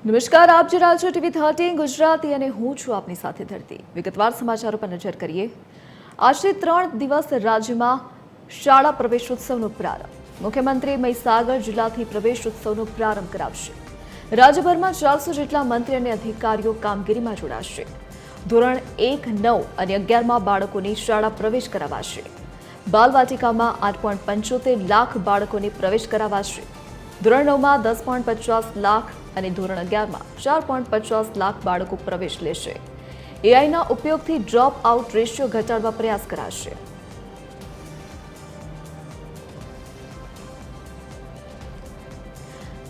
નમસ્કાર, આપ જોઈ રહ્યા છો ટીવી 13 ગુજરાતી અને હું છું આપની સાથે ધરતી। વિગતવાર સમાચારો પર નજર કરીએ। આજથી 3 દિવસ રાજ્યમાં શાળા પ્રવેશોત્સવનો પ્રારંભ। મુખ્યમંત્રી મહીસાગર જિલ્લાથી પ્રવેશોત્સવનો પ્રારંભ કરાવશે। રાજ્યભરમાં 400 જેટલા મંત્રી અને અધિકારીઓ કામગીરીમાં જોડાશે। ધોરણ 1, 9 અને 11માં બાળકોની શાળા પ્રવેશ કરાવાશે। બાલવાટિકામાં 8.75 લાખ બાળકોને પ્રવેશ કરાવાશે। ધોરણ 9માં 10.50 લાખ અને ધોરણ 11માં 4.50 લાખ બાળકો પ્રવેશ લેશે। એઆઈના ઉપયોગથી ડ્રોપ આઉટ રેશિયો ઘટાડવા પ્રયાસ કરાશે।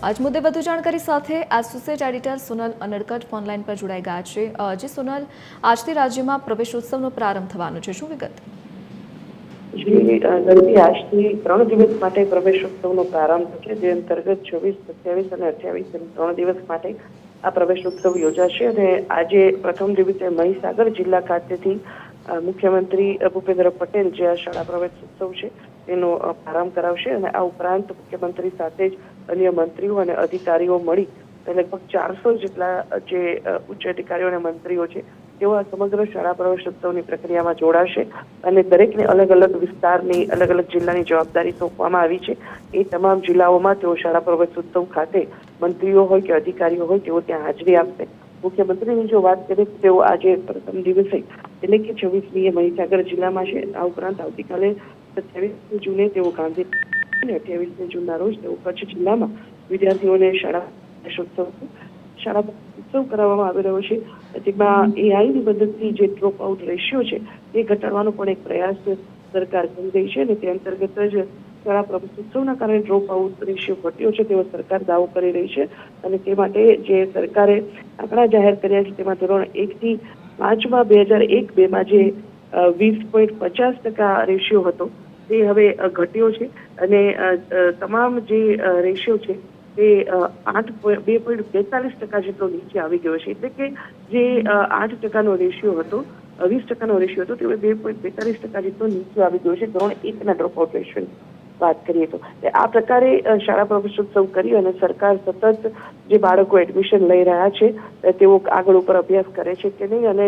આજ મુદ્દે વધુ જાણકારી સાથે associate editor Sonal Anadkat phone line પર જોડાઈ ગયા છે। જી સોનલ, આજથી રાજ્યમાં પ્રવેશોત્સવનો પ્રારંભ થવાનો છે, શું વિગત? આજથી 3 દિવસ માટે પ્રવેશોત્સવનો પ્રારંભ થશે, જે અંતર્ગત 24, 27 અને 28 એમ 3 દિવસ માટે આ પ્રવેશોત્સવ યોજાશે। અને આજે પ્રથમ દિવસે મહીસાગર જિલ્લા ખાતેથી મુખ્યમંત્રી ભૂપેન્દ્ર પટેલ જે આ શાળા પ્રવેશોત્સવ છે તેનો પ્રારંભ કરાવશે। અને આ ઉપરાંત મુખ્યમંત્રી સાથે જ અન્ય મંત્રીઓ અને અધિકારીઓ મળી લગભગ 400 જેટલા જે ઉચ્ચ અધિકારીઓ અને મંત્રીઓ છે તેઓ આ સમગ્ર શાળા પ્રવેશોત્સવની પ્રક્રિયામાં જોડાશે। અને દરેકને અલગ અલગ વિસ્તારની અલગ અલગ જિલ્લાની જવાબદારી સોંપવામાં આવી છે। એ તમામ જિલ્લાઓમાં તેઓ શાળા પ્રવેશોત્સવ ખાતે મંત્રીઓ હોય કે અધિકારીઓ હોય તેઓ ત્યાં હાજરી આપશે। મુખ્યમંત્રીની જો વાત કરીએ તો તેઓ આજે પ્રથમ દિવસે એટલે કે 26મીએ મહીસાગર જિલ્લામાં છે। આ ઉપરાંત આવતીકાલે 27 જૂને તેઓ ગાંધીનગર અને 28 જૂનના રોજ તેઓ કચ્છ જિલ્લામાં વિદ્યાર્થીઓને શાળા ઉત્સવ કરાવવામાં આવી રહ્યો છે। જેમાં એઆઈની મદદથી જે ડ્રોપ આઉટ રેશિયો છે તે ઘટાડવાનો પણ એક પ્રયાસ સરકાર કરી રહી છે। અને તે અંતર્ગત જ શાળા પ્રવેશોત્સવના કારણે ડ્રોપ આઉટ રેશિયો ઘટ્યો છે તેવો સરકાર દાવો કરી રહી છે। અને તે માટે જે સરકારે આંકડા જાહેર કર્યા છે તેમાં ધોરણ 1 થી 5માં 2001-2માં જે 20.50% રેશિયો હતો તે હવે ઘટ્યો છે। અને તમામ જે રેશિયો છે તે 2.42% જેટલો નીચે આવી ગયો છે। એટલે કે જે 8%નો રેશિયો હતો 20%નો રેશિયો હતો તે 2.42% જેટલો નીચે આવી ગયો છે ધોરણ 1ના ડ્રોપ આઉટ રેશિયોની વાત કરીએ તો। આ પ્રકારે શાળા પ્રવેશોત્સવ કરી અને સરકાર સતત જે બાળકો એડમિશન લઈ રહ્યા છે તેઓ આગળ ઉપર અભ્યાસ કરે છે કે નહીં અને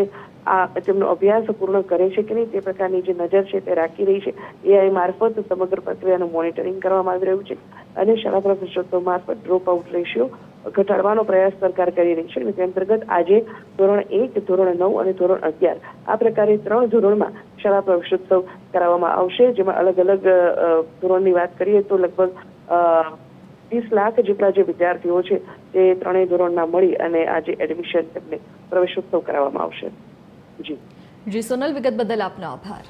આ તેમનો અભ્યાસ પૂર્ણ કરે છે કે નહીં તે પ્રકારની જે નજર છે તે રાખી રહી છે। એઆઈ મારફત સમગ્ર પ્રક્રિયાનું મોનિટરિંગ કરવામાં આવી રહ્યું છે અને શાળા પ્રવેશોત્સવ મારફત ડ્રોપ આઉટ રેશિયો ઘટાડવાનો પ્રયાસ સરકાર કરી રહી છે। અને તે અંતર્ગત આજે ધોરણ 1, ધોરણ 9 અને ધોરણ 11 આ પ્રકારે 3 ધોરણમાં શાળા પ્રવેશોત્સવ કરાવવામાં આવશે। જેમાં અલગ અલગ ધોરણની વાત કરીએ તો લગભગ 30 લાખ જેટલા જે વિદ્યાર્થીઓ છે તે 3 ધોરણના મળી અને આજે એડમિશન તેમને પ્રવેશોત્સવ કરાવવામાં આવશે। જી સોનલ, વિગત બદલ આપનો આભાર।